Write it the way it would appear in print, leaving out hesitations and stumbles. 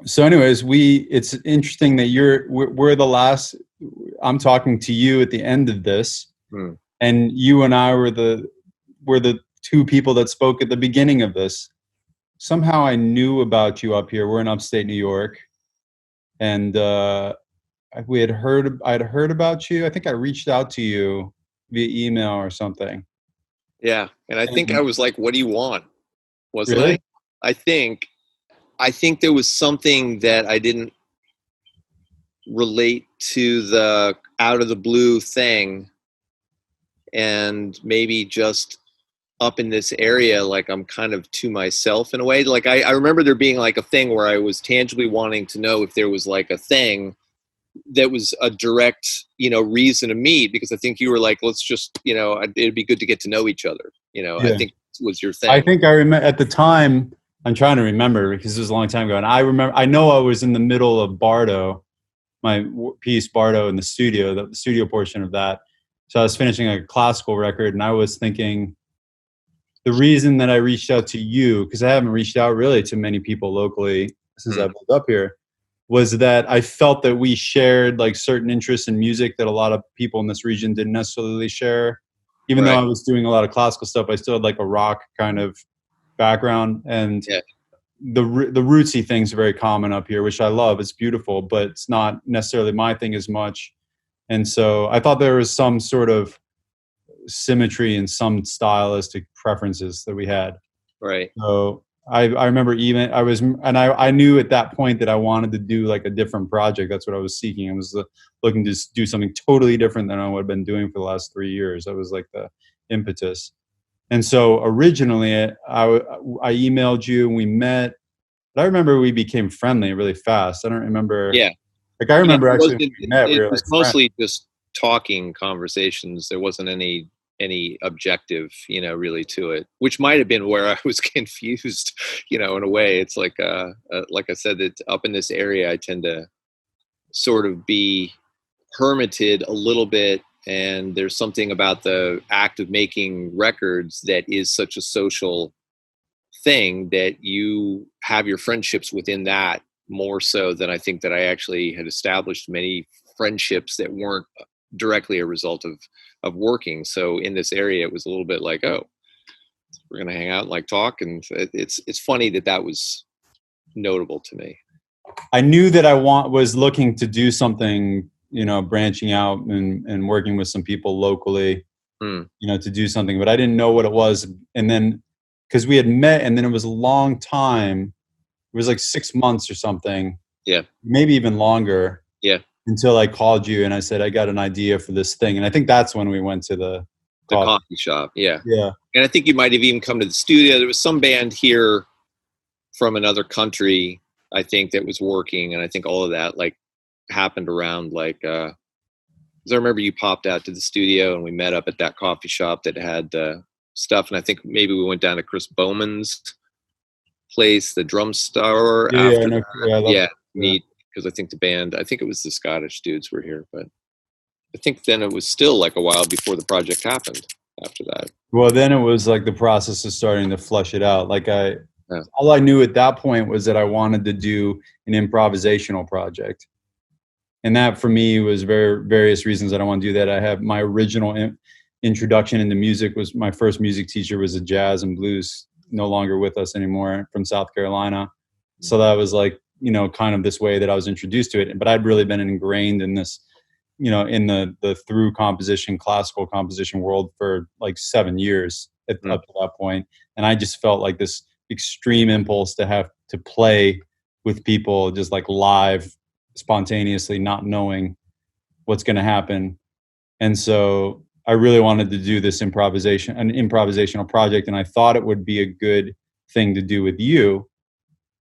So anyways, it's interesting that we're the last, I'm talking to you at the end of this, Hmm. and you and I were the two people that spoke at the beginning of this. Somehow I knew about you up here. We're in upstate New York, and I'd heard about you. I think I reached out to you via email or something. Yeah, and I think I And was like, "What do you want?" Wasn't I? really? I think I think there was something that I didn't relate to the out of the blue thing, and maybe just up in this area, like I'm kind of to myself in a way. Like I remember there being like a thing where I was tangibly wanting to know if there was like a thing that was a direct, reason to meet, because I think you were like, let's just, it'd be good to get to know each other. I Yeah. think was your I thing. think I remember at the time. I'm trying to remember because it was a long time ago, and I know I was in the middle of Bardo, my piece Bardo in the studio, the studio portion of that. So I was finishing a classical record, and I was thinking the reason that I reached out to you, because I haven't reached out really to many people locally since Hmm. I've moved up here, was that I felt that we shared like certain interests in music that a lot of people in this region didn't necessarily share. Even though Right. I was doing a lot of classical stuff, I still had like a rock kind of background, and Yeah. the rootsy things are very common up here, which I love. It's beautiful, but it's not necessarily my thing as much. And so I thought there was some sort of symmetry and some stylistic preferences that we had. Right. So I remember even I knew at that point that I wanted to do like a different project. That's what I was seeking. I was looking to do something totally different than I would have been doing for the last 3 years. That was like the impetus. And so originally I emailed you and we met, but I remember we became friendly really fast. I don't remember, Yeah. like I Yeah. remember It actually when wasn't. we met, we It were was like friends. mostly just talking conversations. There wasn't any objective, really to it, which might have been where I was confused. In a way, it's like I said, that up in this area, I tend to sort of be hermited a little bit, and there's something about the act of making records that is such a social thing that you have your friendships within that, more so than I think that I actually had established many friendships that weren't directly a result of working. So in this area, it was a little bit like, oh, we're gonna hang out and like talk, and it's funny that that was notable to me. I knew that was looking to do something, branching out and working with some people locally, Hmm. to do something, but I didn't know what it was. And then, because we had met, and then it was a long time. It was like 6 months or something, Yeah. maybe even longer, Yeah. until I called you and I said, I got an idea for this thing. And I think that's when we went to the The coffee. coffee shop. Yeah. Yeah. And I think you might have even come to the studio. There was some band here from another country, I think, that was working, and I think all of that like happened around like 'cause I remember you popped out to the studio and we met up at that coffee shop that had stuff, and I think maybe we went down to Chris Bowman's place, the drum store, Yeah. Yeah. after No, that. yeah. I love Yeah, that. Yeah. meet, because I think the band, I think it was the Scottish dudes were here, but I think then it was still like a while before the project happened after that. Well, then it was like the process of starting to flush it out. Yeah. All I knew at that point was that I wanted to do an improvisational project. And that for me was various reasons that I want to do that. I have my original introduction into music was my first music teacher was a jazz and blues, no longer with us anymore, from South Carolina. So that was like, kind of this way that I was introduced to it. But I'd really been ingrained in this, in the through composition, classical composition world for like 7 years Mm. up to that point. And I just felt like this extreme impulse to have to play with people just like live, spontaneously, not knowing what's going to happen. And so I really wanted to do this an improvisational project, and I thought it would be a good thing to do with you